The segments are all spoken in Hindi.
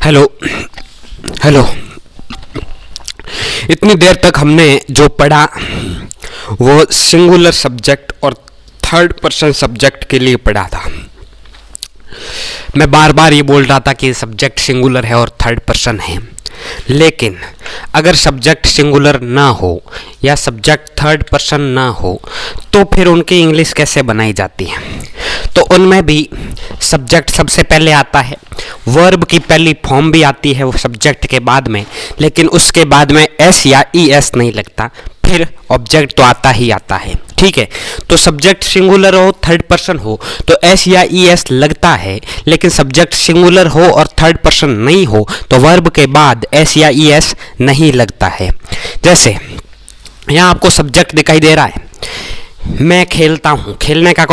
Hello hello. इतनी देर तक हमने जो पढ़ा वो सिंगुलर सब्जेक्ट और थर्ड पर्सन सब्जेक्ट के लिए पढ़ा था। मैं बार बार ये बोल रहा था कि सब्जेक्ट सिंगुलर है और थर्ड पर्सन है, लेकिन अगर सब्जेक्ट सिंगुलर ना हो या सब्जेक्ट थर्ड पर्सन ना हो तो फिर उनकी इंग्लिश कैसे बनाई जाती है? तो उनमें भी सब्जेक्ट सबसे पहले आता है, वर्ब की पहली फॉर्म भी आती है वो सब्जेक्ट के बाद में, लेकिन उसके बाद में एस या ई एस नहीं लगता, फिर ऑब्जेक्ट तो आता ही आता है। ठीक है, तो सब्जेक्ट सिंगुलर हो थर्ड पर्सन हो तो एस या ई एस लगता है, लेकिन सब्जेक्ट सिंगुलर हो और थर्ड पर्सन नहीं हो तो वर्ब के बाद एस या ई एस नहीं लगता है। जैसे यहाँ आपको सब्जेक्ट दिखाई दे रहा है, मैं खेलता हूँ, खेलने का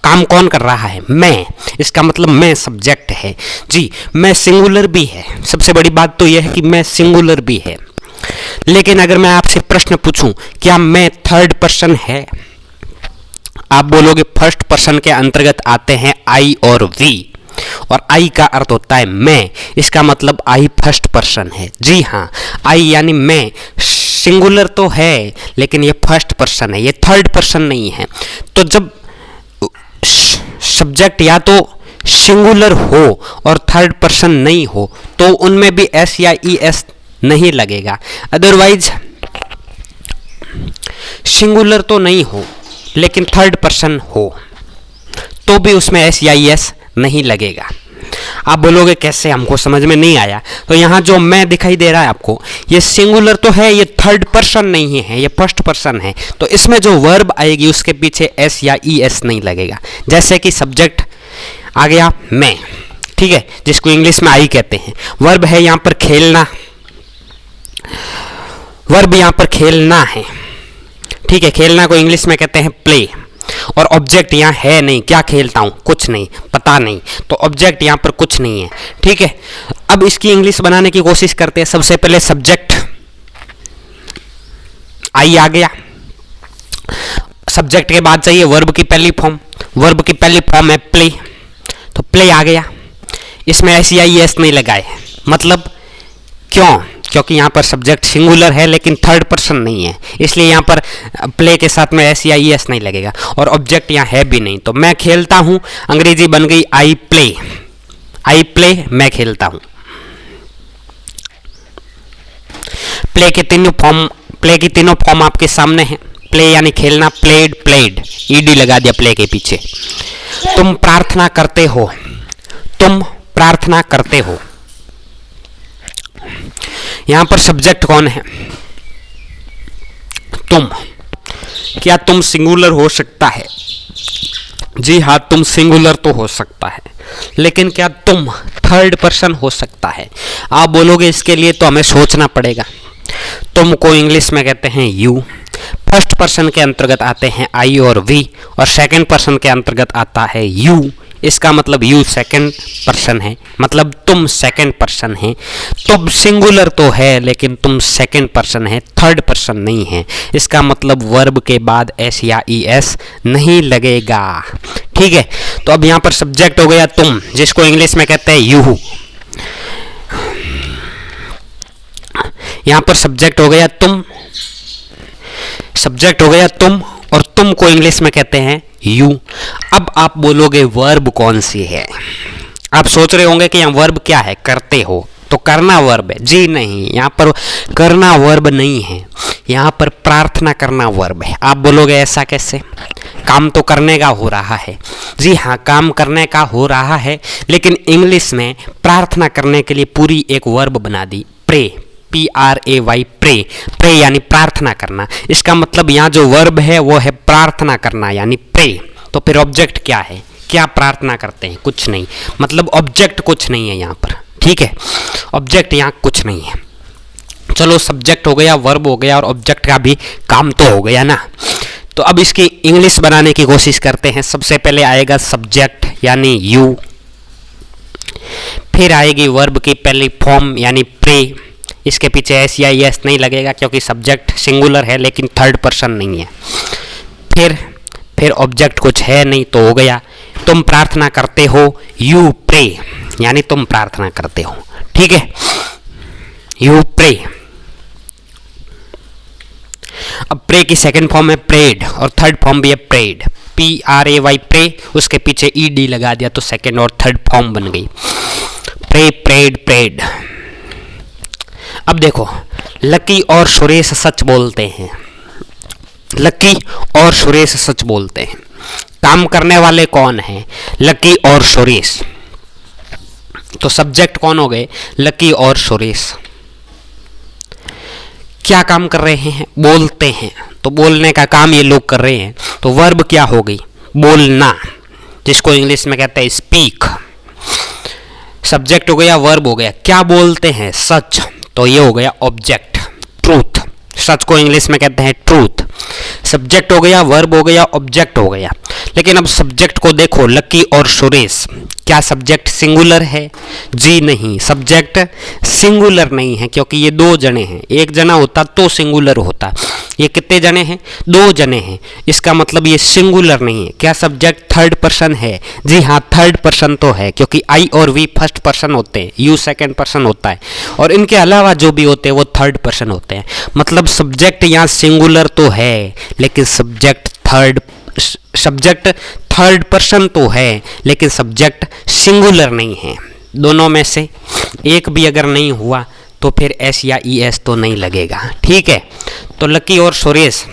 काम कौन कर रहा है? मैं। इसका मतलब मैं सब्जेक्ट है जी। मैं सिंगुलर भी है, सबसे बड़ी बात तो यह है कि मैं सिंगुलर भी है, लेकिन अगर मैं आपसे प्रश्न पूछूं क्या मैं थर्ड पर्सन है, आप बोलोगे फर्स्ट पर्सन के अंतर्गत आते हैं आई और वी, और आई का अर्थ होता है मैं, इसका मतलब आई फर्स्ट पर्सन है। जी हाँ, आई यानी मैं सिंगुलर तो है लेकिन ये फर्स्ट पर्सन है, ये थर्ड पर्सन नहीं है। तो जब सब्जेक्ट या तो सिंगुलर हो और थर्ड पर्सन नहीं हो तो उनमें भी एस या ई एस नहीं लगेगा। अदरवाइज सिंगुलर तो नहीं हो लेकिन थर्ड पर्सन हो तो भी उसमें एस या ई एस नहीं लगेगा। आप बोलोगे कैसे, हमको समझ में नहीं आया। तो यहाँ जो मैं दिखाई दे रहा है आपको, ये सिंगुलर तो है, ये थर्ड पर्सन नहीं है, ये फर्स्ट पर्सन है, तो इसमें जो वर्ब आएगी उसके पीछे एस या ई एस नहीं लगेगा। जैसे कि सब्जेक्ट आ गया मैं, ठीक है, जिसको इंग्लिश में आई कहते हैं। वर्ब है यहाँ पर खेलना, वर्ब यहाँ पर खेलना है, ठीक है, खेलना को इंग्लिश में कहते हैं प्ले, और ऑब्जेक्ट यहाँ है नहीं, क्या खेलता हूँ, कुछ नहीं, पता नहीं, तो ऑब्जेक्ट यहाँ पर कुछ नहीं है। ठीक है, अब इसकी इंग्लिश बनाने की कोशिश करते हैं। सबसे पहले सब्जेक्ट आई आ गया, सब्जेक्ट के बाद चाहिए वर्ब की पहली फॉर्म, वर्ब की पहली फॉर्म है प्ले, तो प्ले आ गया, इसमें एस या ई एस नहीं लगाए, मतलब क्यों? क्योंकि यहाँ पर सब्जेक्ट सिंगुलर है लेकिन थर्ड पर्सन नहीं है, इसलिए यहाँ पर प्ले के साथ में एस या ई एस नहीं लगेगा, और ऑब्जेक्ट यहाँ है भी नहीं। तो मैं खेलता हूँ अंग्रेजी बन गई आई प्ले, आई प्ले, मैं खेलता हूँ। प्ले के तीनों फॉर्म आपके सामने हैं। प्ले यानी खेलना, प्लेड, प्लेड, ईडी लगा दिया प्ले के पीछे। तुम प्रार्थना करते हो, तुम प्रार्थना करते हो, यहां पर सब्जेक्ट कौन है? तुम। क्या तुम सिंगुलर हो सकता है? जी हाँ, तुम सिंगुलर तो हो सकता है, लेकिन क्या तुम थर्ड पर्सन हो सकता है? आप बोलोगे इसके लिए तो हमें सोचना पड़ेगा। तुम को इंग्लिश में कहते हैं यू, फर्स्ट पर्सन के अंतर्गत आते हैं आई और वी, और सेकंड पर्सन के अंतर्गत आता है यू, इसका मतलब यू सेकंड पर्सन है, मतलब तुम सेकंड पर्सन है। तुम सिंगुलर तो है लेकिन तुम सेकंड पर्सन है, थर्ड पर्सन नहीं है, इसका मतलब वर्ब के बाद एस या ई एस नहीं लगेगा। ठीक है, तो अब यहाँ पर सब्जेक्ट हो गया तुम, जिसको इंग्लिश में कहते हैं यू, यहाँ पर सब्जेक्ट हो गया तुम, सब्जेक्ट हो गया तुम, और तुम को इंग्लिश में कहते हैं यू। अब आप बोलोगे वर्ब कौन सी है? आप सोच रहे होंगे कि यहाँ वर्ब क्या है, करते हो, तो करना वर्ब है। जी नहीं, यहाँ पर करना वर्ब नहीं है, यहाँ पर प्रार्थना करना वर्ब है। आप बोलोगे ऐसा कैसे, काम तो करने का हो रहा है। जी हाँ, काम करने का हो रहा है, लेकिन इंग्लिश में प्रार्थना करने के लिए पूरी एक वर्ब बना दी, प्रे, PRAY, प्रे, प्रे यानी प्रार्थना करना। इसका मतलब यहाँ जो वर्ब है वो है प्रार्थना करना यानी प्रे। तो फिर ऑब्जेक्ट क्या है? क्या प्रार्थना करते हैं? कुछ नहीं, मतलब ऑब्जेक्ट कुछ नहीं है यहाँ पर। ठीक है, ऑब्जेक्ट यहाँ कुछ नहीं है। चलो, सब्जेक्ट हो गया, वर्ब हो गया, और ऑब्जेक्ट का भी काम तो हो गया ना। तो अब इसकी इंग्लिश बनाने की कोशिश करते हैं। सबसे पहले आएगा सब्जेक्ट यानी यू, फिर आएगी वर्ब की पहली फॉर्म यानी प्रे, इसके पीछे एस या एस नहीं लगेगा क्योंकि सब्जेक्ट सिंगुलर है लेकिन थर्ड पर्सन नहीं है। फिर ऑब्जेक्ट कुछ है नहीं तो हो गया तुम प्रार्थना करते हो, यू प्रे, यानी तुम प्रार्थना करते हो, ठीक है, यू प्रे। अब प्रे की सेकंड फॉर्म है प्रेड और थर्ड फॉर्म भी है प्रेड, PRAY प्रे, उसके पीछे ED लगा दिया तो सेकंड और थर्ड फॉर्म बन गई, प्रे, प्रेड, प्रेड। अब देखो, लकी और सुरेश सच बोलते हैं, लकी और सुरेश सच बोलते हैं। काम करने वाले कौन हैं? लकी और सुरेश। तो सब्जेक्ट कौन हो गए? लकी और सुरेश। क्या काम कर रहे हैं? बोलते हैं। तो बोलने का काम ये लोग कर रहे हैं, तो वर्ब क्या हो गई? बोलना, जिसको इंग्लिश में कहते हैं स्पीक। सब्जेक्ट हो गया, वर्ब हो गया। क्या बोलते हैं? सच, तो ये हो गया ऑब्जेक्ट, ट्रूथ। सच को इंग्लिश में कहते हैं ट्रूथ। सब्जेक्ट हो गया, वर्ब हो गया, ऑब्जेक्ट हो गया। लेकिन अब सब्जेक्ट को देखो, लकी और सुरेश, क्या सब्जेक्ट सिंगुलर है? जी नहीं, सब्जेक्ट सिंगुलर नहीं है, क्योंकि ये दो जने हैं। एक जना होता तो सिंगुलर होता, ये कितने जने हैं? दो जने हैं, इसका मतलब ये सिंगुलर नहीं है। क्या सब्जेक्ट थर्ड पर्सन है? जी हाँ, थर्ड पर्सन तो है, क्योंकि आई और वी फर्स्ट पर्सन होते हैं, यू सेकंड पर्सन होता है, और इनके अलावा जो भी होते हैं वो थर्ड पर्सन होते हैं। मतलब सब्जेक्ट यहाँ सिंगुलर तो है, लेकिन सब्जेक्ट थर्ड पर्सन तो है, लेकिन सब्जेक्ट सिंगुलर नहीं है। दोनों में से एक भी अगर नहीं हुआ तो फिर एस या ई एस तो नहीं लगेगा, ठीक है। तो लकी और सुरेश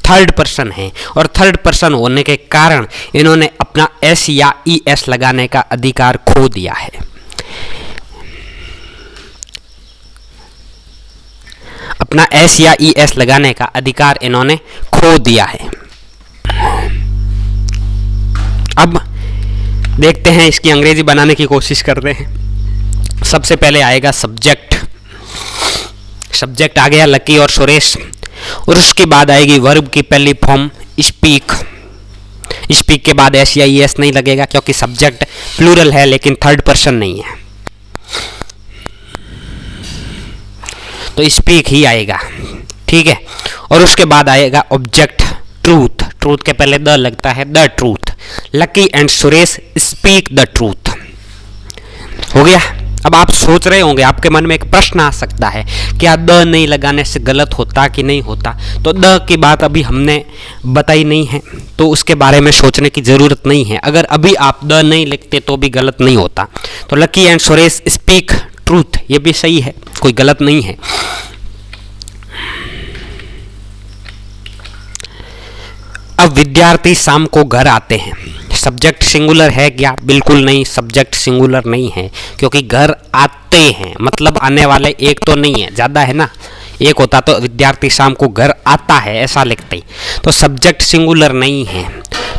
थर्ड पर्सन है, और थर्ड पर्सन होने के कारण इन्होंने अपना एस या ई एस लगाने का अधिकार खो दिया है। अपना एस या ई एस लगाने का अधिकार इन्होंने खो दिया है। अब देखते हैं, इसकी अंग्रेजी बनाने की कोशिश करते हैं। सबसे पहले आएगा सब्जेक्ट। सब्जेक्ट आ गया लकी और सुरेश, और उसके बाद आएगी वर्ब की पहली फॉर्म स्पीक। स्पीक के बाद एस या ई एस नहीं लगेगा, क्योंकि सब्जेक्ट प्लूरल है लेकिन थर्ड पर्सन नहीं है, तो स्पीक ही आएगा, ठीक है। और उसके बाद आएगा ऑब्जेक्ट ट्रूथ। ट्रूथ के पहले द लगता है, the truth. Lucky and Suresh speak the truth. हो गया। अब आप सोच रहे होंगे, आपके मन में एक प्रश्न आ सकता है, क्या द नहीं लगाने से गलत होता कि नहीं होता? तो द की बात अभी हमने बताई नहीं है, तो उसके बारे में सोचने की ज़रूरत नहीं है। अगर अभी आप द नहीं लिखते तो भी गलत नहीं होता। तो lucky and Suresh speak truth, ये भी सही है, कोई गलत नहीं है। अब विद्यार्थी शाम को घर आते हैं। सब्जेक्ट सिंगुलर है क्या? बिल्कुल नहीं, सब्जेक्ट सिंगुलर नहीं है, क्योंकि घर आते हैं मतलब आने वाले एक तो नहीं है, ज़्यादा है ना। एक होता तो विद्यार्थी शाम को घर आता है ऐसा लिखते ही, तो सब्जेक्ट सिंगुलर नहीं है।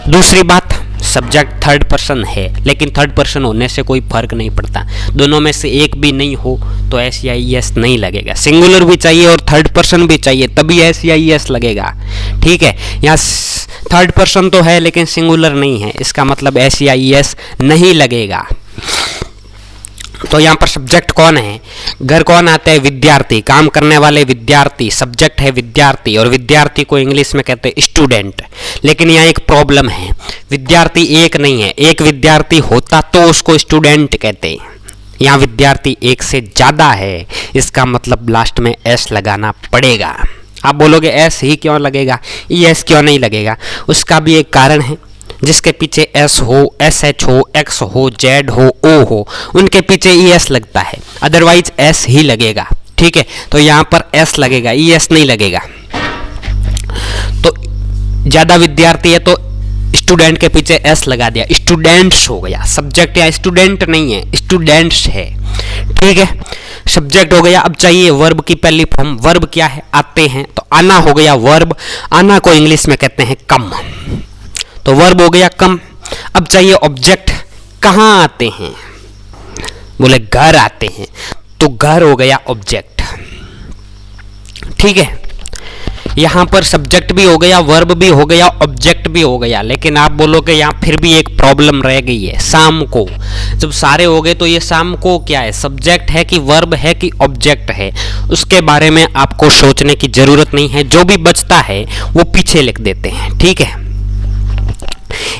दूसरी बात, सब्जेक्ट थर्ड पर्सन है, लेकिन थर्ड पर्सन होने से कोई फर्क नहीं पड़ता। दोनों में से एक भी नहीं हो तो एस या ई एस नहीं लगेगा। सिंगुलर भी चाहिए और थर्ड पर्सन भी चाहिए, तभी एस या ई एस लगेगा, ठीक है। यहाँ थर्ड पर्सन तो है लेकिन सिंगुलर नहीं है, इसका मतलब एस या ई एस नहीं लगेगा। तो यहाँ पर सब्जेक्ट कौन है? घर कौन आते हैं? विद्यार्थी, काम करने वाले विद्यार्थी। सब्जेक्ट है विद्यार्थी, और विद्यार्थी को इंग्लिश में कहते हैं स्टूडेंट। लेकिन यहाँ एक प्रॉब्लम है, विद्यार्थी एक नहीं है। एक विद्यार्थी होता तो उसको स्टूडेंट कहते हैं, यहाँ विद्यार्थी एक से ज़्यादा है, इसका मतलब लास्ट में एस लगाना पड़ेगा। आप बोलोगे एस ही क्यों लगेगा, ई एस क्यों नहीं लगेगा? उसका भी एक कारण है। जिसके पीछे एस हो, एस एच हो, एक्स हो, जेड हो, ओ हो, उनके पीछे ई एस लगता है, अदरवाइज एस ही लगेगा, ठीक है। तो यहाँ पर एस लगेगा, ई एस नहीं लगेगा। तो ज़्यादा विद्यार्थी है तो स्टूडेंट के पीछे एस लगा दिया, स्टूडेंट्स हो गया। सब्जेक्ट या स्टूडेंट नहीं है, स्टूडेंट्स है, ठीक है। सब्जेक्ट हो गया। अब चाहिए वर्ब की पहली फॉर्म। वर्ब क्या है? आते हैं, तो आना हो गया वर्ब। आना को इंग्लिश में कहते हैं कम, तो वर्ब हो गया कम। अब चाहिए ऑब्जेक्ट, कहाँ आते हैं? बोले घर आते हैं, तो घर हो गया ऑब्जेक्ट, ठीक है। यहां पर सब्जेक्ट भी हो गया, वर्ब भी हो गया, ऑब्जेक्ट भी हो गया। लेकिन आप बोलोगे यहां फिर भी एक प्रॉब्लम रह गई है, शाम को। जब सारे हो गए तो ये शाम को क्या है? सब्जेक्ट है कि वर्ब है कि ऑब्जेक्ट है? उसके बारे में आपको सोचने की जरूरत नहीं है। जो भी बचता है वो पीछे लिख देते हैं, ठीक है।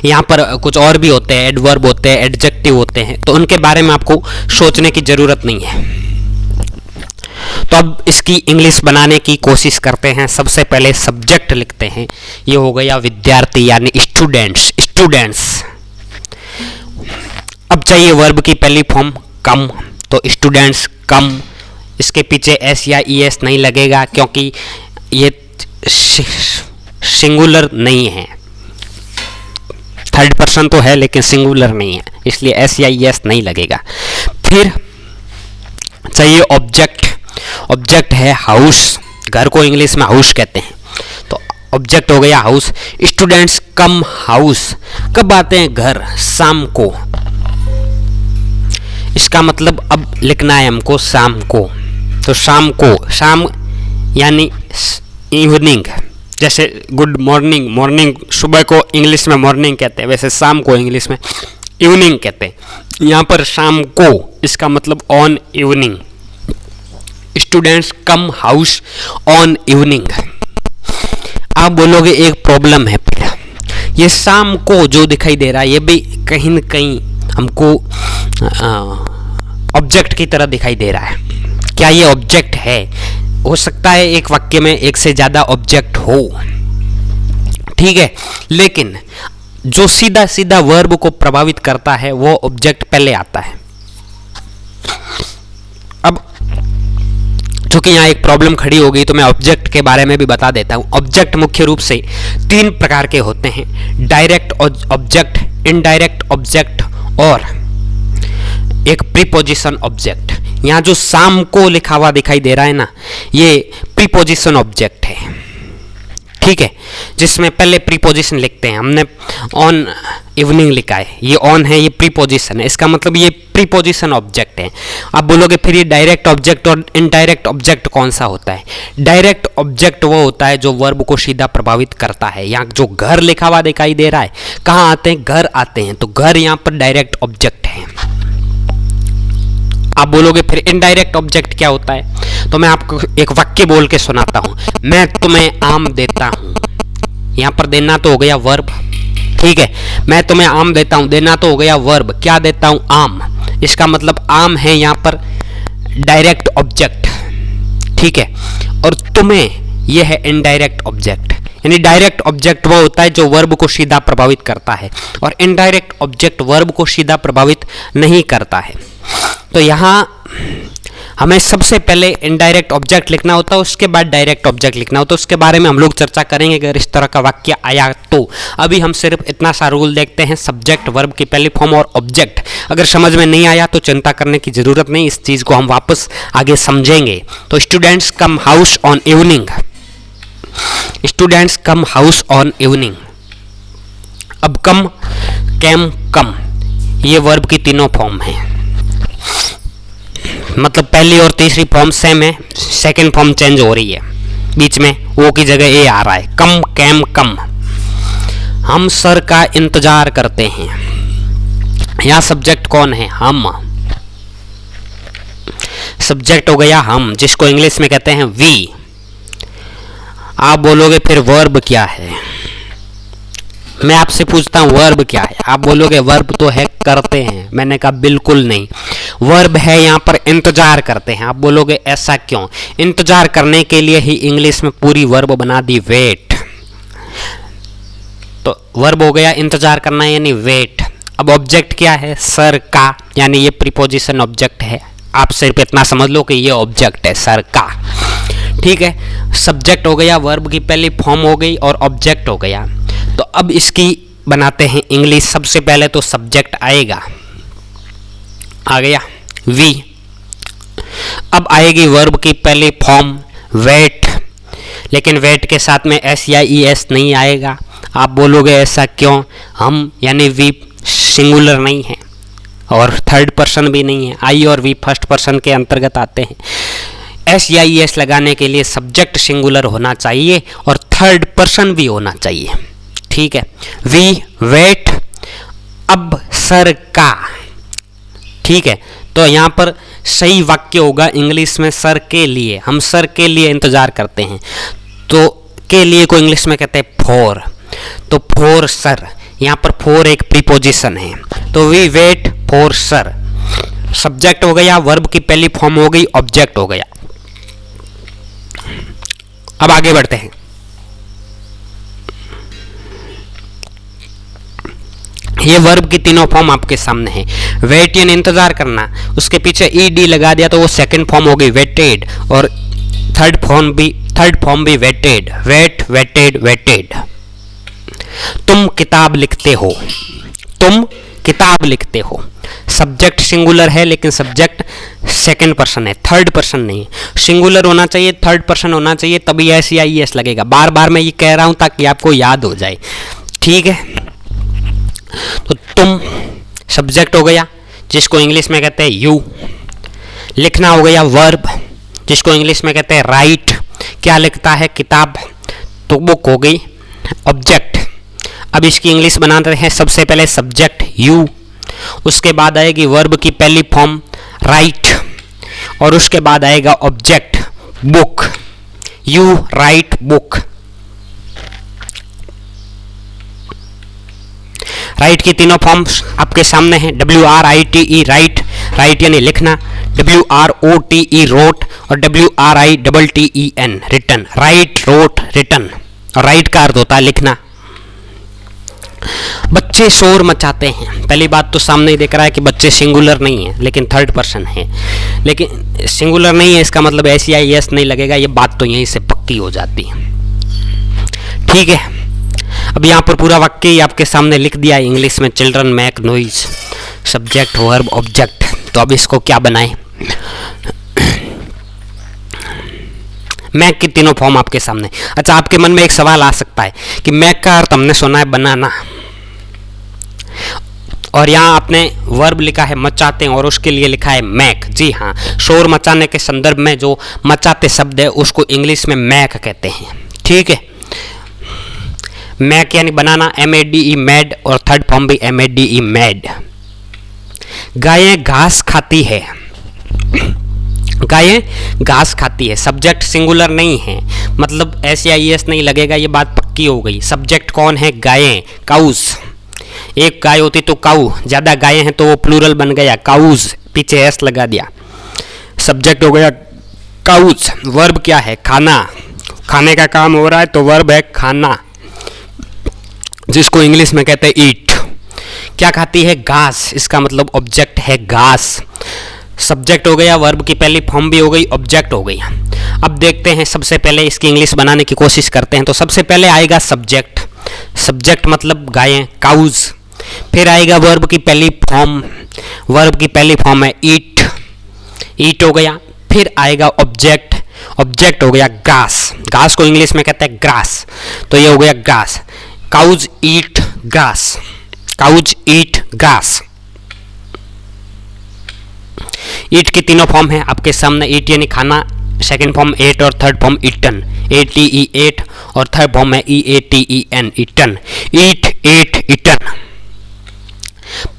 यहाँ पर कुछ और भी होते हैं, एडवर्ब होते हैं, एडजेक्टिव होते हैं, तो उनके बारे में आपको सोचने की ज़रूरत नहीं है। तो अब इसकी इंग्लिश बनाने की कोशिश करते हैं। सबसे पहले सब्जेक्ट लिखते हैं, ये हो गया विद्यार्थी यानी स्टूडेंट्स। अब चाहिए वर्ब की पहली फॉर्म कम, तो स्टूडेंट्स कम, इसके पीछे एस या ई एस नहीं लगेगा क्योंकि ये सिंगुलर नहीं है, थर्ड पर्सन तो है लेकिन सिंगुलर नहीं है, इसलिए एस या ई एस नहीं लगेगा। फिर चाहिए ऑब्जेक्ट है हाउस, घर को इंग्लिश में हाउस कहते हैं, तो ऑब्जेक्ट हो गया हाउस। स्टूडेंट्स कम हाउस, कब आते हैं घर? शाम को, इसका मतलब अब लिखना है हमको शाम को, तो शाम यानी इवनिंग, जैसे गुड मॉर्निंग, मॉर्निंग सुबह को इंग्लिश में मॉर्निंग कहते हैं, वैसे शाम को इंग्लिश में इवनिंग कहते हैं। यहाँ पर शाम को, इसका मतलब on evening. Students come house on evening. आप बोलोगे एक प्रॉब्लम है, फिर ये शाम को जो दिखाई दे रहा है ये भी कहीं न कहीं हमको ऑब्जेक्ट की तरह दिखाई दे रहा है। क्या ये ऑब्जेक्ट है? हो सकता है एक वाक्य में एक से ज़्यादा ऑब्जेक्ट हो, ठीक है, लेकिन जो सीधा सीधा वर्ब को प्रभावित करता है वो ऑब्जेक्ट पहले आता है। अब चूंकि यहाँ एक प्रॉब्लम खड़ी हो गई तो मैं ऑब्जेक्ट के बारे में भी बता देता हूँ। ऑब्जेक्ट मुख्य रूप से 3 प्रकार के होते हैं, डायरेक्ट ऑब्जेक्ट, इनडायरेक्ट ऑब्जेक्ट और एक प्रीपोजिशन ऑब्जेक्ट। यहाँ जो शाम को लिखा हुआ दिखाई दे रहा है ना, ये प्रीपोजिशन ऑब्जेक्ट है, ठीक है, जिसमें पहले प्रीपोजिशन लिखते हैं। हमने ऑन इवनिंग लिखा है, ये ऑन है, ये प्रीपोजिशन है, इसका मतलब ये प्रीपोजिशन ऑब्जेक्ट है। आप बोलोगे फिर ये डायरेक्ट ऑब्जेक्ट और इनडायरेक्ट ऑब्जेक्ट कौन सा होता है? डायरेक्ट ऑब्जेक्ट वो होता है जो वर्ब को सीधा प्रभावित करता है। यहाँ जो घर लिखा हुआ दिखाई दे रहा है, कहाँ आते हैं? घर आते हैं, तो घर यहाँ पर डायरेक्ट ऑब्जेक्ट है। आप बोलोगे फिर इनडायरेक्ट ऑब्जेक्ट क्या होता है? तो मैं आपको एक वाक्य बोल के सुनाता हूं, मैं तुम्हें आम देता हूं। यहां पर देना तो हो गया वर्ब, ठीक है, मैं तुम्हें आम देता हूं, देना तो हो गया वर्ब। क्या देता हूं? आम, इसका मतलब आम है यहां पर डायरेक्ट ऑब्जेक्ट, ठीक है, और तुम्हें यह है इनडायरेक्ट ऑब्जेक्ट। यानी डायरेक्ट ऑब्जेक्ट वो होता है जो वर्ब को सीधा प्रभावित करता है और इनडायरेक्ट ऑब्जेक्ट वर्ब को सीधा प्रभावित नहीं करता है। तो यहाँ हमें सबसे पहले इनडायरेक्ट ऑब्जेक्ट लिखना होता है, उसके बाद डायरेक्ट ऑब्जेक्ट लिखना होता है। उसके बारे में हम लोग चर्चा करेंगे अगर इस तरह का वाक्य आया तो। अभी हम सिर्फ इतना सा रूल देखते हैं, सब्जेक्ट, वर्ब की पहली फॉर्म और ऑब्जेक्ट। अगर समझ में नहीं आया तो चिंता करने की जरूरत नहीं, इस चीज़ को हम वापस आगे समझेंगे। तो students come house on evening, students come house on evening. अब कम, कैम, कम, ये वर्ब की तीनों फॉर्म है, मतलब पहली और तीसरी फॉर्म सेम है, सेकंड फॉर्म चेंज हो रही है, बीच में वो की जगह ए आ रहा है। कम, कैम, कम। हम सर का इंतजार करते हैं, यहाँ सब्जेक्ट कौन है? हम। सब्जेक्ट हो गया हम, जिसको इंग्लिश में कहते हैं वी। आप बोलोगे फिर वर्ब क्या है? मैं आपसे पूछता हूं वर्ब क्या है? आप बोलोगे वर्ब तो है करते हैं। मैंने कहा बिल्कुल नहीं, वर्ब है यहाँ पर इंतजार करते हैं। आप बोलोगे ऐसा क्यों? इंतजार करने के लिए ही इंग्लिश में पूरी वर्ब बना दी वेट। तो वर्ब हो गया इंतजार करना यानी वेट। अब ऑब्जेक्ट क्या है? सर का, यानी ये प्रीपोजिशन ऑब्जेक्ट है। आप सिर्फ इतना समझ लो कि ये ऑब्जेक्ट है सर का, ठीक है। सब्जेक्ट हो गया, वर्ब की पहली फॉर्म हो गई और ऑब्जेक्ट हो गया। तो अब इसकी बनाते हैं इंग्लिश। सबसे पहले तो सब्जेक्ट आएगा, आ गया वी। अब आएगी वर्ब की पहली फॉर्म वेट, लेकिन वेट के साथ में एस या ई एस नहीं आएगा। आप बोलोगे ऐसा क्यों? हम यानी वी सिंगुलर नहीं है और थर्ड पर्सन भी नहीं है। आई और वी फर्स्ट पर्सन के अंतर्गत आते हैं। एस या ई एस लगाने के लिए सब्जेक्ट सिंगुलर होना चाहिए और थर्ड पर्सन भी होना चाहिए, ठीक है। वी वेट, अब सर का, ठीक है। तो यहाँ पर सही वाक्य होगा इंग्लिश में सर के लिए। हम सर के लिए इंतजार करते हैं, तो के लिए को इंग्लिश में कहते हैं फॉर। तो फॉर सर, यहाँ पर फॉर एक प्रीपोजिशन है, तो we wait for sir. Subject हो गया, वर्ब की पहली फॉर्म हो गई, ऑब्जेक्ट हो गया। अब आगे बढ़ते हैं। ये वर्ब की तीनों फॉर्म आपके सामने है। वेट यानी इंतजार करना, उसके पीछे ईडी लगा दिया तो वो सेकंड फॉर्म हो गई वेटेड, और थर्ड फॉर्म भी वेटेड, वेट वेटेड वेटेड। तुम किताब लिखते हो, तुम किताब लिखते हो। सब्जेक्ट सिंगुलर है लेकिन सब्जेक्ट सेकंड पर्सन है, थर्ड पर्सन नहीं। सिंगुलर होना चाहिए, थर्ड पर्सन होना चाहिए, तभी SEIES लगेगा। बार बार मैं ये कह रहा हूं ताकि आपको याद हो जाए, ठीक है। तो तुम सब्जेक्ट हो गया, जिसको इंग्लिश में कहते हैं यू। लिखना हो गया वर्ब, जिसको इंग्लिश में कहते हैं राइट। क्या लिखता है? किताब, तो बुक हो गई ऑब्जेक्ट। अब इसकी इंग्लिश बनाते हैं। सबसे पहले सब्जेक्ट यू, उसके बाद आएगी वर्ब की पहली फॉर्म राइट, और उसके बाद आएगा object book. You right book. Right की तीनों फॉर्म्स आपके सामने हैं। WRITE राइट, राइट यानी लिखना। WROTE रोट, और WRITTEN written. Write wrote written, और राइट का अर्थ होता है लिखना। बच्चे शोर मचाते हैं। पहली बात तो सामने ही दिख रहा है कि बच्चे सिंगुलर नहीं है लेकिन थर्ड पर्सन है, लेकिन सिंगुलर नहीं है इसका मतलब SEIES नहीं लगेगा। ये बात तो यहीं से पक्की हो जाती है, ठीक है। अब यहाँ पर पूरा वाक्य ही आपके सामने लिख दिया है इंग्लिश में। Children make noise, subject verb object. तो अब इसको क्या बनाएं? मैक की तीनों फॉर्म आपके सामने। अच्छा, आपके मन में एक सवाल आ सकता है कि मैक का अर्थ हमने सुना है बनाना, और यहाँ आपने वर्ब लिखा है मचाते हैं और उसके लिए लिखा है मैक। जी हाँ, शोर मचाने के संदर्भ में जो मचाते शब्द है उसको इंग्लिश में मैक कहते हैं, ठीक है। मैक यानी बनाना, MADE मैड, और थर्ड फॉर्म भी MADE मैड। गायें घास खाती है, गायें घास खाती है। सब्जेक्ट सिंगुलर नहीं है मतलब SEIES नहीं लगेगा, ये बात पक्की हो गई। सब्जेक्ट कौन है? गायें, काउज। एक गाय होती तो काऊ, ज़्यादा गायें हैं तो वो प्लूरल बन गया काउज, पीछे S लगा दिया, सब्जेक्ट हो गया काउज। वर्ब क्या है? खाना, खाने का काम हो रहा है तो वर्ब है खाना, जिसको इंग्लिश में कहते हैं ईट। क्या खाती है? घास, इसका मतलब ऑब्जेक्ट है घास। सब्जेक्ट हो गया, वर्ब की पहली फॉर्म भी हो गई, ऑब्जेक्ट हो गई। अब देखते हैं, सबसे पहले इसकी इंग्लिश बनाने की कोशिश करते हैं। तो सबसे पहले आएगा सब्जेक्ट, सब्जेक्ट मतलब गायें, काउज। फिर आएगा वर्ब की पहली फॉर्म, वर्ब की पहली फॉर्म है ईट, ईट हो गया। फिर आएगा ऑब्जेक्ट, ऑब्जेक्ट हो गया घास, घास को इंग्लिश में कहते हैं ग्रास, तो ये हो गया घास। Cows eat grass, cows eat grass. Eat की तीनों फॉर्म है आपके सामने। ईट यानी खाना, सेकंड फॉर्म एट, और third form eaten, ATE ate, और थर्ड फॉर्म है EATEN eaten. Eat ate eaten.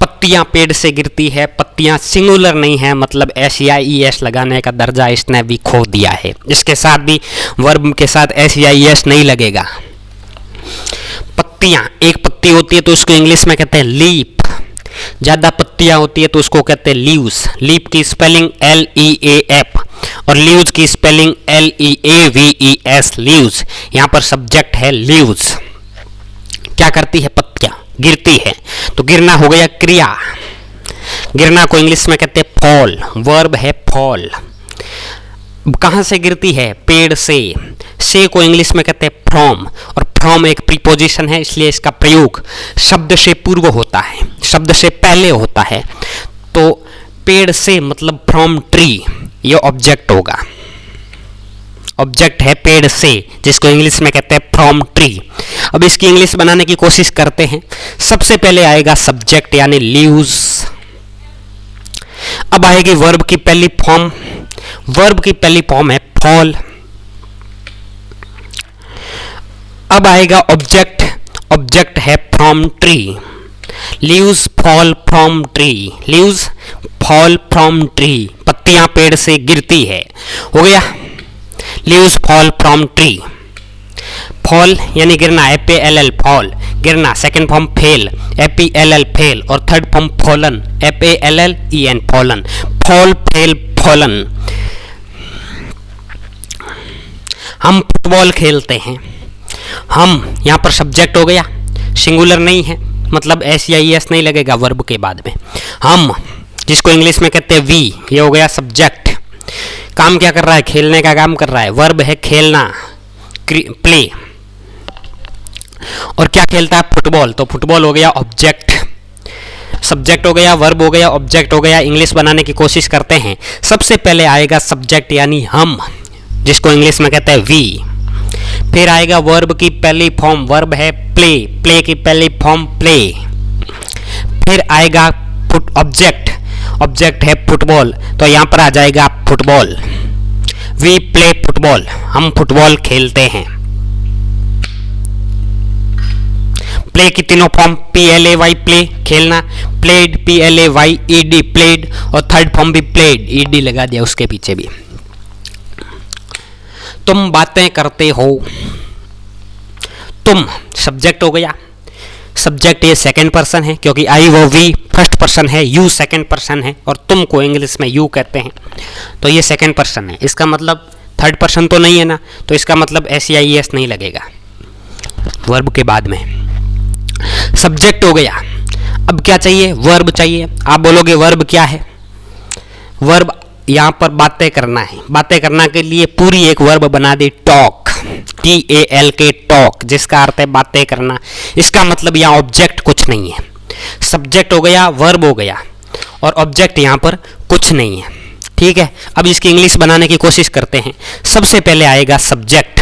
पत्तियां पेड़ से गिरती है, पत्तियां सिंगुलर नहीं है मतलब SEIES लगाने का दर्जा इसने भी खो दिया है। इसके साथ भी वर्ब के साथ SEIES नहीं लगेगा। पत्तियां, एक पत्ती होती है तो उसको इंग्लिश में कहते हैं लीप। ज़्यादा पत्तियां होती है तो उसको कहते हैं लीव्स। लीप की स्पेलिंग LEAF, और लीव्स की स्पेलिंग LEAVES लीव्स। यहाँ पर सब्जेक्ट है लीव्स। क्या करती है? पत्तियां गिरती है, तो गिरना हो गया क्रिया। गिरना को इंग्लिश में कहते हैं फॉल, वर्ब है फॉल। कहाँ से गिरती है? पेड़ से को इंग्लिश में कहते हैं फ्रॉम, और फ्रॉम एक प्रीपोजिशन है इसलिए इसका प्रयोग शब्द से पूर्व होता है, शब्द से पहले होता है। तो पेड़ से मतलब फ्रॉम ट्री, ये ऑब्जेक्ट होगा। ऑब्जेक्ट है पेड़ से, जिसको इंग्लिश में कहते हैं फ्रॉम ट्री। अब इसकी इंग्लिश बनाने की कोशिश करते हैं। सबसे पहले आएगा सब्जेक्ट यानी लीव्स। अब आएगी वर्ब की पहली फॉर्म, वर्ब की पहली फॉर्म है फॉल। अब आएगा ऑब्जेक्ट, ऑब्जेक्ट है from tree. Leaves fall from tree, leaves fall from tree. पत्तियां पेड़ से गिरती है, हो गया leaves fall from tree. Fall यानी गिरना, FALL फॉल गिरना, second form fell, FELL fell, और third form fallen, FALLEN fallen, fall fell fallen. हम फुटबॉल खेलते हैं। हम यहाँ पर सब्जेक्ट हो गया, सिंगुलर नहीं है, मतलब S या ES नहीं लगेगा वर्ब के बाद में। हम जिसको इंग्लिश में कहते हैं वी, ये हो गया सब्जेक्ट। काम क्या कर रहा है? खेलने का काम कर रहा है। वर्ब है खेलना, प्ले। और क्या खेलता है? फुटबॉल। तो फुटबॉल हो गया ऑब्जेक्ट, सब्जेक्ट हो गया, वर्ब हो गया, ऑब्जेक्ट हो गया। इंग्लिश बनाने की कोशिश करते हैं। सबसे पहले आएगा सब्जेक्ट यानी हम, जिसको इंग्लिश में कहते हैं वी। फिर आएगा वर्ब की पहली फॉर्म, वर्ब है प्ले, प्ले की पहली फॉर्म प्ले। फिर आएगा ऑब्जेक्ट, ऑब्जेक्ट है फुटबॉल, तो यहाँ पर आ जाएगा फुटबॉल। वी प्ले फुटबॉल, हम फुटबॉल खेलते हैं। प्ले की तीनों फॉर्म, PLAY प्ले खेलना, प्लेड PLAYED प्लेड, और थर्ड फॉर्म भी प्लेड, ED लगा दिया उसके पीछे भी। तुम बातें करते हो। तुम सब्जेक्ट हो गया, सब्जेक्ट ये सेकंड पर्सन है क्योंकि आई वो वी फर्स्ट पर्सन है, यू सेकंड पर्सन है, और तुम को इंग्लिश में यू कहते हैं, तो ये सेकंड पर्सन है। इसका मतलब थर्ड पर्सन तो नहीं है ना, तो इसका मतलब S या ES नहीं लगेगा वर्ब के बाद में। सब्जेक्ट हो गया। अब क्या चाहिए? वर्ब चाहिए। आप बोलोगे वर्ब क्या है? वर्ब यहाँ पर बातें करना है। बातें करना के लिए पूरी एक वर्ब बना दी, टॉक, TALK टॉक, जिसका अर्थ है बातें करना। इसका मतलब यहाँ ऑब्जेक्ट कुछ नहीं है। सब्जेक्ट हो गया, वर्ब हो गया, और ऑब्जेक्ट यहाँ पर कुछ नहीं है। ठीक है, अब इसकी इंग्लिश बनाने की कोशिश करते हैं। सबसे पहले आएगा सब्जेक्ट,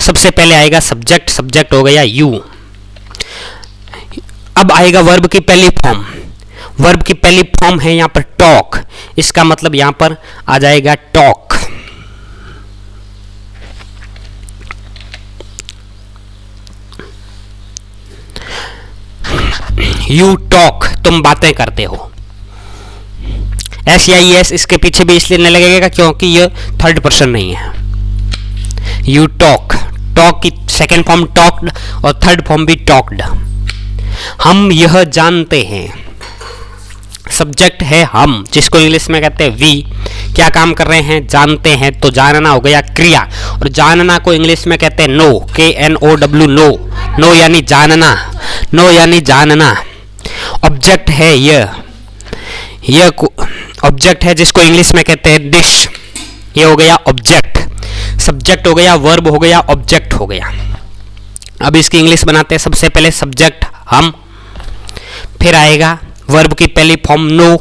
सबसे पहले आएगा सब्जेक्ट, सब्जेक्ट हो गया यू। अब आएगा वर्ब की पहली फॉर्म, वर्ब की पहली फॉर्म है यहाँ पर टॉक, इसका मतलब यहाँ पर आ जाएगा टॉक। यू टॉक, तुम बातें करते हो। S या ES इसके पीछे भी इसलिए नहीं लगेगा क्योंकि ये थर्ड पर्सन नहीं है। यू टॉक, टॉक की सेकेंड फॉर्म टॉक्ड और थर्ड फॉर्म भी टॉक्ड। हम यह जानते हैं, सब्जेक्ट है हम, जिसको इंग्लिश में कहते हैं वी। क्या काम कर रहे हैं? जानते हैं, तो जानना हो गया क्रिया, और जानना को इंग्लिश में कहते हैं नो, KNOW नो, नो यानी जानना, नो यानी जानना। ऑब्जेक्ट है यह ऑब्जेक्ट है जिसको इंग्लिश में कहते हैं डिश, ये हो गया ऑब्जेक्ट। सब्जेक्ट हो गया, वर्ब हो गया, ऑब्जेक्ट हो गया। अब इसकी इंग्लिश बनाते हैं। सबसे पहले सब्जेक्ट हम, फिर आएगा वर्ब की पहली फॉर्म नो,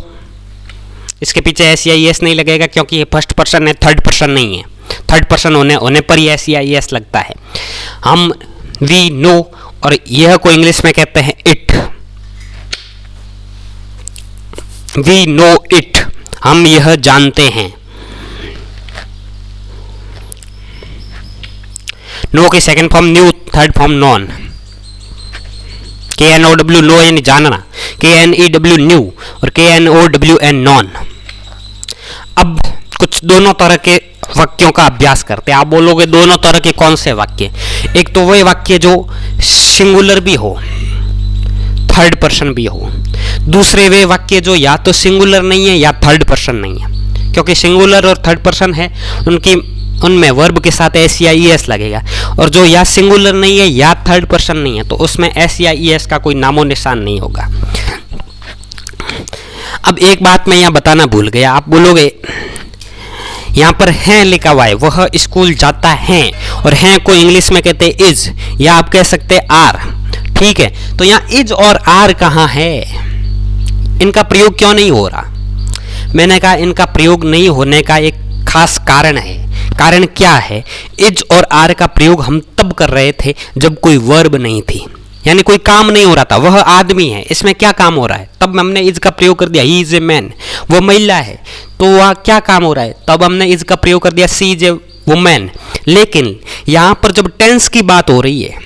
इसके पीछे S या ES नहीं लगेगा क्योंकि ये फर्स्ट पर्सन है, थर्ड पर्सन नहीं है। थर्ड पर्सन होने पर ही S या ES लगता है। हम वी नो, और यह को इंग्लिश में कहते हैं इट, वी नो इट, हम यह जानते हैं। नो की second form knew, third form known. KNOW know यानी जानना, KNEW न्यू, और KNOWN नॉन। अब कुछ दोनों तरह के वाक्यों का अभ्यास करते हैं। आप बोलोगे दोनों तरह के कौन से वाक्य? एक तो वही वाक्य जो सिंगुलर भी हो, थर्ड पर्सन भी हो। दूसरे वे वाक्य जो या तो सिंगुलर नहीं है या थर्ड पर्सन नहीं है, क्योंकि सिंगुलर और थर्ड पर्सन है उनमें वर्ब के साथ S या ES लगेगा, और जो या सिंगुलर नहीं है या थर्ड पर्सन नहीं है तो उसमें S या ES का कोई नामो निशान नहीं होगा। अब एक बात मैं यहाँ बताना भूल गया। आप बोलोगे यहाँ पर है लिखा हुआ है, वह स्कूल जाता है, और है को इंग्लिश में कहते हैं इज, या आप कह सकते हैं आर। ठीक है, तो यहाँ इज और आर कहाँ है? इनका प्रयोग क्यों नहीं हो रहा? मैंने कहा इनका प्रयोग नहीं होने का एक खास कारण है। कारण क्या है? इज और आर का प्रयोग हम तब कर रहे थे जब कोई वर्ब नहीं थी, यानी कोई काम नहीं हो रहा था। वह आदमी है, इसमें क्या काम हो रहा है? तब हमने इज का प्रयोग कर दिया, ही इज ए मैन। वो महिला है, तो वह क्या काम हो रहा है? तब हमने इज का प्रयोग कर दिया, सी इज ए वुमेन। लेकिन यहाँ पर जब टेंस की बात हो रही है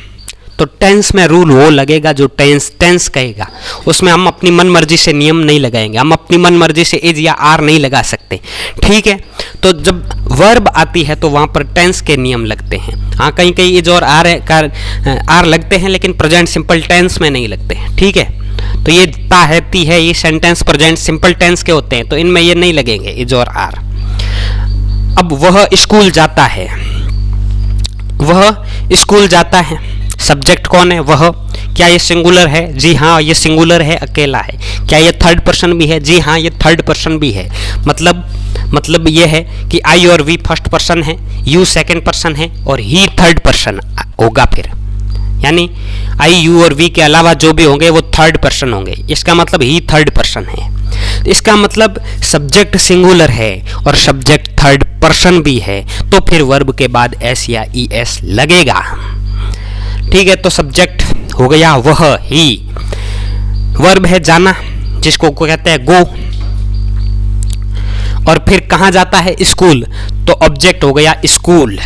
तो टेंस में रूल वो लगेगा जो टेंस कहेगा, उसमें हम अपनी मन मर्जी से नियम नहीं लगाएंगे, हम अपनी मन मर्जी से इज या आर नहीं लगा सकते, ठीक है। तो जब वर्ब आती है तो वहाँ पर टेंस के नियम लगते हैं। हाँ, कहीं कहीं इज और आर लगते हैं, लेकिन प्रेजेंट सिंपल टेंस में नहीं लगते हैं, ठीक है। तो ये ता है, ती है, ये सेंटेंस प्रेजेंट सिंपल टेंस के होते हैं, तो इनमें ये नहीं लगेंगे इज और आर। अब वह स्कूल जाता है, वह स्कूल जाता है, सब्जेक्ट कौन है? वह। क्या ये सिंगुलर है? जी हाँ ये सिंगुलर है, अकेला है। क्या ये थर्ड पर्सन भी है? जी हाँ ये थर्ड पर्सन भी है। मतलब ये है कि आई और वी फर्स्ट पर्सन है, यू सेकंड पर्सन है और ही थर्ड पर्सन होगा फिर, यानी आई यू और वी के अलावा जो भी होंगे वो थर्ड पर्सन होंगे। इसका मतलब ही थर्ड पर्सन है। इसका मतलब सब्जेक्ट सिंगुलर है और सब्जेक्ट थर्ड पर्सन भी है, तो फिर वर्ब के बाद एस या ई एस लगेगा, ठीक है। तो सब्जेक्ट हो गया वह, ही। वर्ब है जाना, जिसको कहते हैं गो, और फिर कहाँ जाता है? स्कूल। तो ऑब्जेक्ट हो गया स्कूल,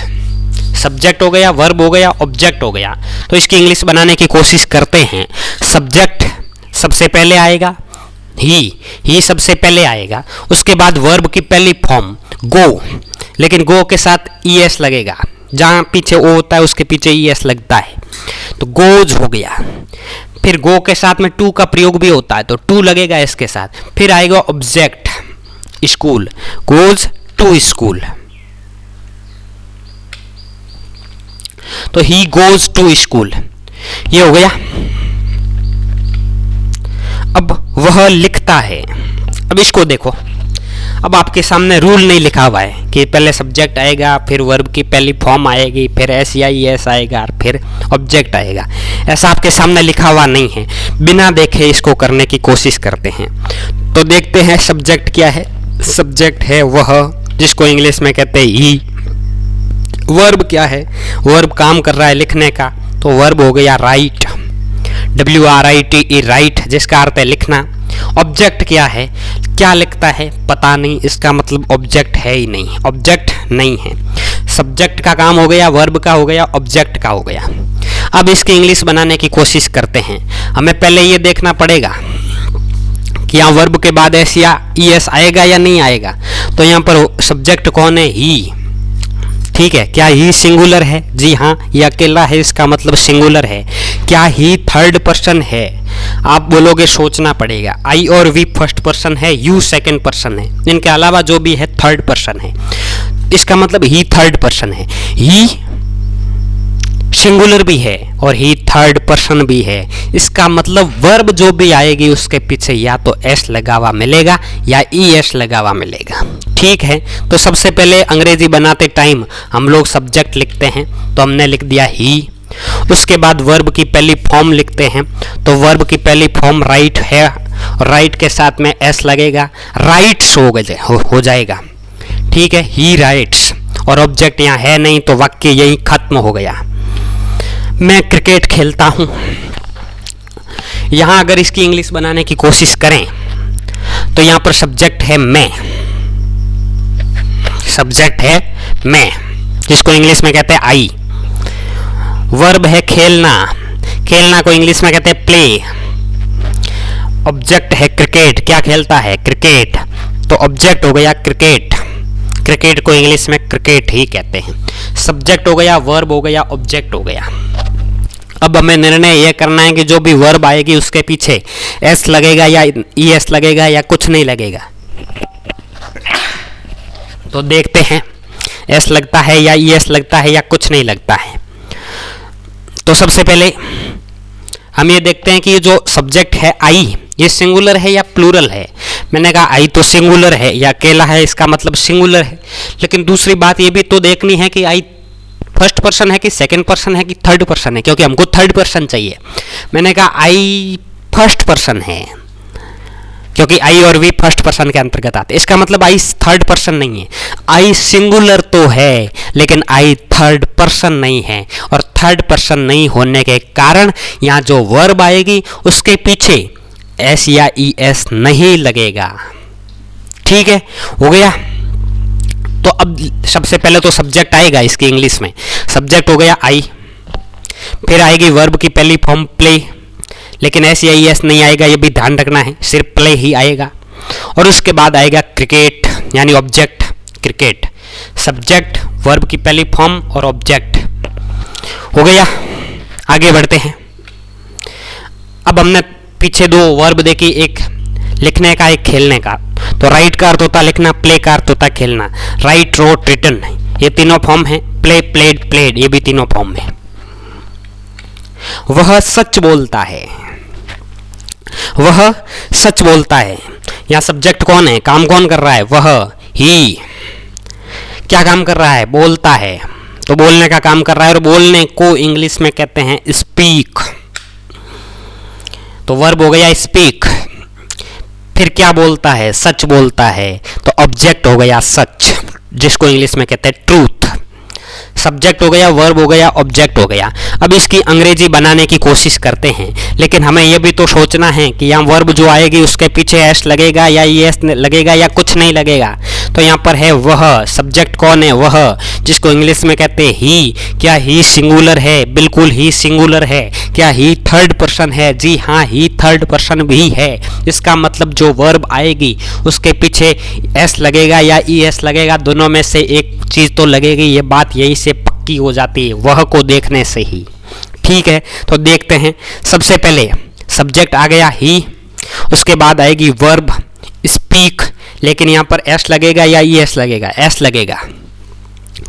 सब्जेक्ट हो गया, वर्ब हो गया, ऑब्जेक्ट हो गया। तो इसकी इंग्लिश बनाने की कोशिश करते हैं। सब्जेक्ट सबसे पहले आएगा, ही सबसे पहले आएगा, उसके बाद वर्ब की पहली फॉर्म गो, लेकिन गो के साथ ई एस लगेगा, जहाँ पीछे ओ होता है उसके पीछे ई एस लगता है, तो गोज हो गया। फिर गो के साथ में टू का प्रयोग भी होता है, तो टू लगेगा इसके साथ। फिर आएगा object school, goes to school, तो ही गोज टू स्कूल, ये हो गया। अब वह लिखता है। अब इसको देखो, अब आपके सामने रूल नहीं लिखा हुआ है कि पहले सब्जेक्ट आएगा, फिर वर्ब की पहली फॉर्म आएगी, फिर एस या ई एस आएगा, फिर ऑब्जेक्ट आएगा। ऐसा आपके सामने लिखा हुआ नहीं है। बिना देखे इसको करने की कोशिश करते हैं। तो देखते हैं सब्जेक्ट क्या है। सब्जेक्ट है वह, जिसको इंग्लिश में कहते हैं ही। वर्ब क्या है? वर्ब काम कर रहा है लिखने का, तो वर्ब हो गया राइट, WRITE, राइट, जिसका अर्थ है लिखना। ऑब्जेक्ट क्या है? क्या लिखता है? पता नहीं, इसका मतलब ऑब्जेक्ट है ही नहीं, ऑब्जेक्ट नहीं है। सब्जेक्ट का काम हो गया, वर्ब का हो गया, ऑब्जेक्ट का हो गया। अब इसकी इंग्लिश बनाने की कोशिश करते हैं। हमें पहले ये देखना पड़ेगा कि यहाँ वर्ब के बाद एस या ई एस आएगा या नहीं आएगा। तो यहाँ पर सब्जेक्ट कौन है? ही, ठीक है। क्या ही सिंगुलर है? जी हाँ ये अकेला है, इसका मतलब सिंगुलर है। क्या ही थर्ड पर्सन है? आप बोलोगे सोचना पड़ेगा। आई और वी फर्स्ट पर्सन है, यू सेकंड पर्सन है, इनके अलावा जो भी है थर्ड पर्सन है, इसका मतलब ही थर्ड पर्सन है। ही सिंगुलर भी है और ही थर्ड पर्सन भी है, इसका मतलब वर्ब जो भी आएगी उसके पीछे या तो एस लगा हुआ मिलेगा या ई एस लगा हुआ मिलेगा, ठीक है। तो सबसे पहले अंग्रेजी बनाते टाइम हम लोग सब्जेक्ट लिखते हैं, तो हमने लिख दिया ही। उसके बाद वर्ब की पहली फॉर्म लिखते हैं, तो वर्ब की पहली फॉर्म राइट है, राइट के साथ में एस लगेगा, राइट्स हो जाएगा, ठीक है। ही राइट्स, और ऑब्जेक्ट यहाँ है नहीं, तो वाक्य यही खत्म हो गया। मैं क्रिकेट खेलता हूँ। यहाँ अगर इसकी इंग्लिश बनाने की कोशिश करें तो यहाँ पर सब्जेक्ट है मैं, सब्जेक्ट है मैं, जिसको इंग्लिश में कहते हैं आई। वर्ब है खेलना, खेलना को इंग्लिश में कहते हैं प्ले। ऑब्जेक्ट है क्रिकेट, क्या खेलता है? क्रिकेट, तो ऑब्जेक्ट हो गया क्रिकेट, क्रिकेट को इंग्लिश में क्रिकेट ही कहते हैं। सब्जेक्ट हो गया, वर्ब हो गया, ऑब्जेक्ट हो गया। अब हमें निर्णय यह करना है कि जो भी वर्ब आएगी उसके पीछे एस लगेगा या ई एस लगेगा या कुछ नहीं लगेगा। तो देखते हैं एस लगता है या ई एस लगता है या कुछ नहीं लगता है। तो सबसे पहले हम ये देखते हैं कि जो सब्जेक्ट है आई, ये सिंगुलर है या प्लूरल है। मैंने कहा आई तो सिंगुलर है या अकेला है, इसका मतलब सिंगुलर है। लेकिन दूसरी बात ये भी तो देखनी है कि आई फर्स्ट पर्सन है कि सेकंड पर्सन है कि थर्ड पर्सन है, क्योंकि हमको थर्ड पर्सन चाहिए। मैंने कहा आई फर्स्ट पर्सन है, क्योंकि आई और वी फर्स्ट पर्सन के अंतर्गत आते, इसका मतलब आई थर्ड पर्सन नहीं है। आई सिंगुलर तो है लेकिन आई थर्ड पर्सन नहीं है, और थर्ड पर्सन नहीं होने के कारण यहाँ जो वर्ब आएगी उसके पीछे एस या ई एस नहीं लगेगा, ठीक है, हो गया। तो अब सबसे पहले तो सब्जेक्ट आएगा इसकी इंग्लिश में, सब्जेक्ट हो गया आई, फिर आएगी वर्ब की पहली फॉर्म प्ले, लेकिन एस या एस नहीं आएगा, ये भी ध्यान रखना है, सिर्फ प्ले ही आएगा। और उसके बाद आएगा क्रिकेट यानी ऑब्जेक्ट क्रिकेट, सब्जेक्ट वर्ब की पहली फॉर्म और ऑब्जेक्ट हो गया। आगे बढ़ते हैं। अब हमने पीछे दो वर्ब देखी, एक लिखने का एक खेलने का। तो राइट का अर्थ होता है लिखना, प्ले का अर्थ होता है खेलना। राइट रोट रिटन ये तीनों फॉर्म है, प्ले प्लेड प्लेड ये भी तीनों फॉर्म है। वह सच बोलता है, वह सच बोलता है। यहां सब्जेक्ट कौन है, काम कौन कर रहा है, वह ही। क्या काम कर रहा है, बोलता है, तो बोलने का काम कर रहा है। और बोलने को इंग्लिश में कहते हैं स्पीक, तो वर्ब हो गया स्पीक। फिर क्या बोलता है, सच बोलता है, तो ऑब्जेक्ट हो गया सच, जिसको इंग्लिश में कहते हैं ट्रूथ। सब्जेक्ट हो गया, वर्ब हो गया, ऑब्जेक्ट हो गया। अब इसकी अंग्रेजी बनाने की कोशिश करते हैं, लेकिन हमें यह भी तो सोचना है कि यहाँ वर्ब जो आएगी उसके पीछे एस लगेगा या एस लगेगा या कुछ नहीं लगेगा। तो यहाँ पर है वह, सब्जेक्ट कौन है, वह, जिसको इंग्लिश में कहते हैं ही। क्या ही सिंगुलर है, बिल्कुल ही सिंगुलर है। क्या ही थर्ड पर्सन है, जी हाँ ही थर्ड पर्सन भी है। इसका मतलब जो वर्ब आएगी उसके पीछे एस लगेगा या ई एस लगेगा, दोनों में से एक चीज तो लगेगी। ये बात यही से पक्की हो जाती है वह को देखने से ही। ठीक है, तो देखते हैं। सबसे पहले सब्जेक्ट आ गया ही, उसके बाद आएगी वर्ब स्पीक, लेकिन यहाँ पर एस लगेगा या ई एस लगेगा, एस लगेगा,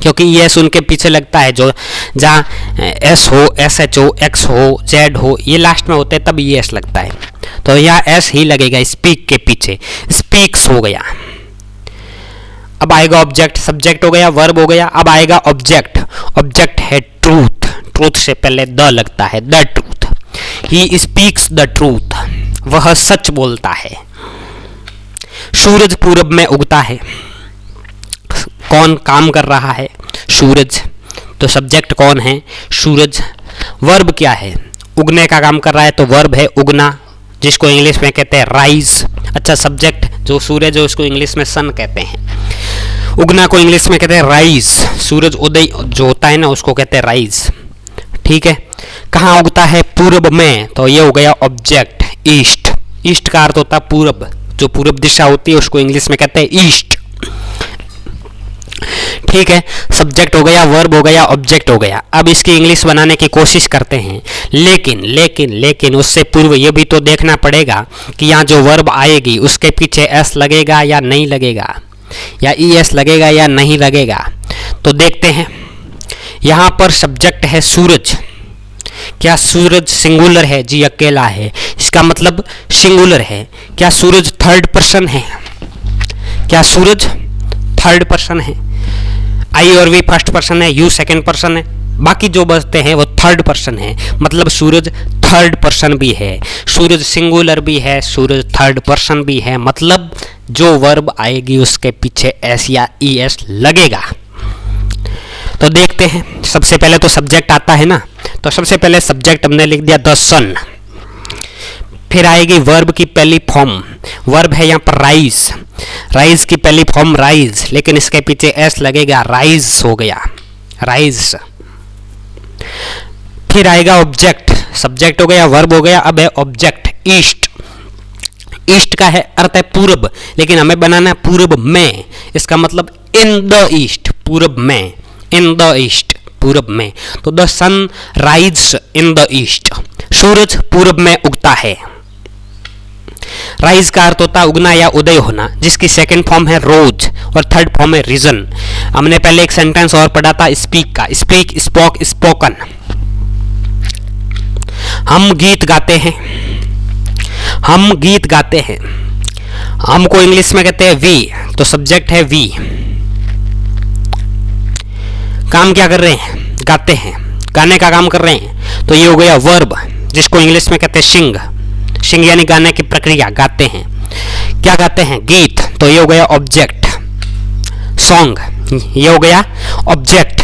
क्योंकि ई एस उनके पीछे लगता है। जो जहाँ एस हो, एस एच हो, एक्स हो, जेड हो, ये लास्ट में होते हैं तब ई एस लगता है, तो यहाँ एस ही लगेगा स्पीक के पीछे, स्पीक्स हो गया। अब आएगा ऑब्जेक्ट, सब्जेक्ट हो गया, वर्ब हो गया। अब आएगा ऑब्जेक्ट, ऑब्जेक्ट है ट्रूथ, ट्रूथ से पहले द लगता है, the truth. He speaks the truth, वह सच बोलता है। सूरज पूरब में उगता है, कौन काम कर रहा है, सूरज, तो सब्जेक्ट कौन है, सूरज। वर्ब क्या है, उगने का काम कर रहा है, तो वर्ब है उगना, जिसको इंग्लिश में कहते हैं राइज। अच्छा, सब्जेक्ट जो सूरज है उसको इंग्लिश में सन कहते हैं, उगना को इंग्लिश में कहते हैं राइज। सूरज उदय जो होता है ना उसको कहते हैं राइज। ठीक है, कहाँ उगता है, पूरब में, तो ये हो गया ऑब्जेक्ट ईस्ट। ईस्ट का अर्थ होता है पूरब, जो पूरब दिशा होती है उसको इंग्लिश में कहते हैं ईस्ट। ठीक है, सब्जेक्ट हो गया, वर्ब हो गया, ऑब्जेक्ट हो गया। अब इसकी इंग्लिश बनाने की कोशिश करते हैं, लेकिन लेकिन लेकिन उससे पूर्व ये भी तो देखना पड़ेगा कि यहाँ जो वर्ब आएगी उसके पीछे एस लगेगा या नहीं लगेगा, या ई एस लगेगा या नहीं लगेगा। तो देखते हैं, यहाँ पर सब्जेक्ट है सूरज। क्या सूरज सिंगुलर है, जी अकेला है, इसका मतलब सिंगुलर है। क्या सूरज थर्ड पर्सन है, क्या सूरज थर्ड पर्सन है। आई और वी फर्स्ट पर्सन है, यू सेकंड पर्सन है, बाकी जो बचते हैं वो थर्ड पर्सन है, मतलब सूरज थर्ड पर्सन भी है, सूरज सिंगुलर भी है, सूरज थर्ड पर्सन भी है, मतलब जो वर्ब आएगी उसके पीछे एस या ई एस लगेगा। तो देखते हैं, सबसे पहले तो सब्जेक्ट आता है ना, तो सबसे पहले सब्जेक्ट हमने लिख दिया द सन। फिर आएगी वर्ब की पहली फॉर्म, वर्ब है यहाँ पर राइज, राइज की पहली फॉर्म राइज, लेकिन इसके पीछे एस लगेगा, राइज हो गया, राइज। फिर आएगा ऑब्जेक्ट, सब्जेक्ट हो गया, वर्ब हो गया, अब है ऑब्जेक्ट ईस्ट। ईस्ट का है अर्थ है पूरब, लेकिन हमें बनाना है पूरब में, इसका मतलब इन द ईस्ट, पूरब में, इन द ईस्ट, पूरब में। तो the sun rise in the east, सूरज पूरब में उगता है। राइज का अर्थ होता है उगना या उदय होना, जिसकी सेकंड फॉर्म है रोज और थर्ड फॉर्म है रीजन। हमने पहले एक सेंटेंस और पढ़ा था स्पीक का, स्पीक, स्पोक, स्पोकन। हम गीत गाते हैं, हम गीत गाते हैं, हम को इंग्लिश में कहते हैं वी, तो सब्जेक्ट है वी। काम क्या कर रहे हैं, गाते हैं, गाने का काम कर रहे हैं, तो ये हो गया वर्ब, जिसको इंग्लिश में कहते हैं सिंग। सिंग यानी गाने की प्रक्रिया, गाते हैं, क्या गाते हैं, गीत, तो ये हो गया ऑब्जेक्ट, सॉन्ग, ये हो गया ऑब्जेक्ट।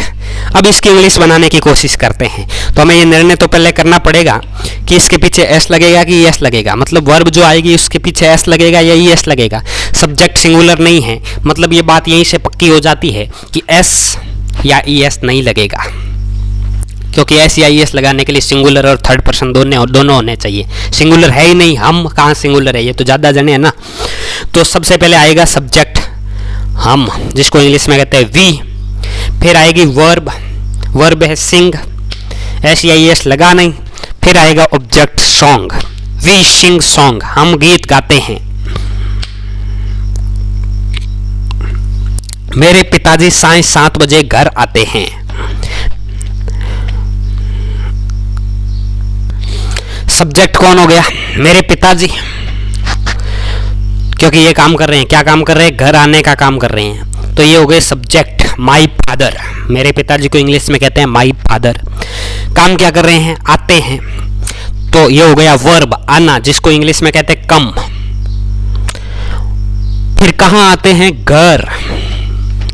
अब इसकी इंग्लिश बनाने की कोशिश करते हैं, तो हमें ये निर्णय तो पहले करना पड़ेगा कि इसके पीछे एस लगेगा कि एस लगेगा, मतलब वर्ब जो आएगी उसके पीछे एस लगेगा या ई एस लगेगा। सब्जेक्ट सिंगुलर नहीं है, मतलब ये बात यहीं से पक्की हो जाती है कि एस या ई एस नहीं लगेगा। क्योंकि SEIS लगाने के लिए सिंगुलर और थर्ड पर्सन दोनों होने चाहिए। सिंगुलर है ही नहीं, हम कहाँ सिंगुलर है, ये तो ज़्यादा जने है ना। तो सबसे पहले आएगा सब्जेक्ट हम, जिसको इंग्लिश में कहते हैं वी। फिर आएगी वर्ब, वर्ब है सिंग, SEIS लगा नहीं। फिर आएगा object song, we sing song, हम गीत गाते हैं। मेरे पिताजी साढ़े 7 बजे घर आते हैं। सब्जेक्ट कौन हो गया, मेरे पिताजी, क्योंकि ये काम कर रहे हैं, क्या काम कर रहे हैं, घर आने का काम कर रहे हैं। तो ये हो गए सब्जेक्ट माई फादर, मेरे पिताजी को इंग्लिश में कहते हैं माई फादर। काम क्या कर रहे हैं, आते हैं। तो ये हो गया वर्ब आना, जिसको इंग्लिश में कहते हैं कम। फिर कहाँ आते हैं, घर,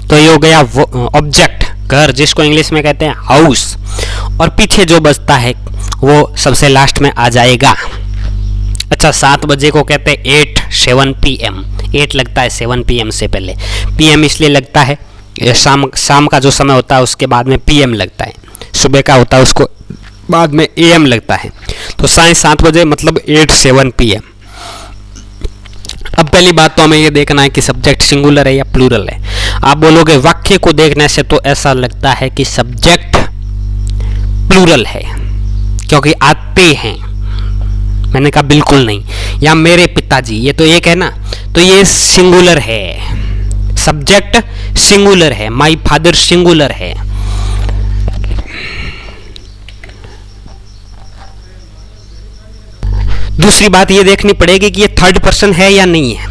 तो ये हो गया ऑब्जेक्ट घर, जिसको इंग्लिश में कहते हैं हाउस। और पीछे जो बचता है वो सबसे लास्ट में आ जाएगा। अच्छा, 7 बजे को कहते हैं 7 PM, 8 लगता है 7 PM से पहले। PM इसलिए लगता है, शाम का जो समय होता है उसके बाद में PM लगता है, सुबह का होता है उसको बाद में AM लगता है। तो 7:30 बजे मतलब 7 PM। अब पहली बात तो हमें ये देखना है कि सब्जेक्ट सिंगुलर है या प्लूरल है। आप बोलोगे वाक्य को देखने से तो ऐसा लगता है कि सब्जेक्ट प्लूरल है क्योंकि आते हैं। मैंने कहा बिल्कुल नहीं। या मेरे पिताजी, ये तो एक है ना, तो ये सिंगुलर है, सब्जेक्ट सिंगुलर है, माई फादर सिंगुलर है। दूसरी बात ये देखनी पड़ेगी कि ये थर्ड पर्सन है या नहीं है,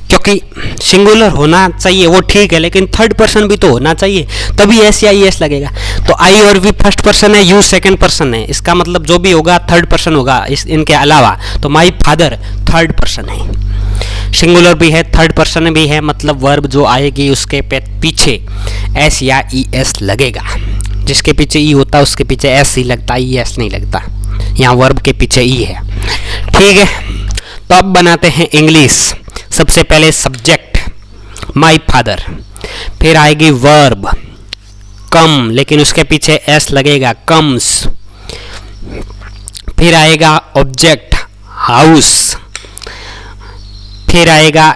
क्योंकि सिंगुलर होना चाहिए वो ठीक है, लेकिन थर्ड पर्सन भी तो होना चाहिए, तभी SEIS लगेगा। तो आई और वी फर्स्ट पर्सन है, यू सेकंड पर्सन है, इसका मतलब जो भी होगा थर्ड पर्सन होगा इनके अलावा। तो माई फादर थर्ड पर्सन है, सिंगुलर भी है, थर्ड पर्सन भी है, मतलब वर्ब जो आएगी उसके पीछे S या ES लगेगा। जिसके पीछे ई होता है उसके पीछे S ही लगता है, ES नहीं लगता। यहाँ वर्ब के पीछे ई है, ठीक है। तो अब बनाते हैं इंग्लिश। सबसे पहले सब्जेक्ट माई फादर, फिर आएगी वर्ब कम, लेकिन उसके पीछे S लगेगा, कम्स। फिर आएगा ऑब्जेक्ट हाउस, फिर आएगा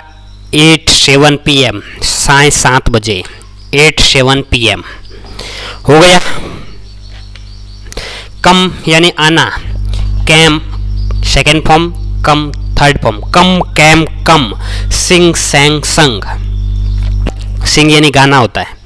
7 PM, 7:30 बजे, 7 PM हो गया। कम यानी आना, cam second form, come third form, कम कैम कम, सिंग सैंग संग, सिंग यानी गाना होता है।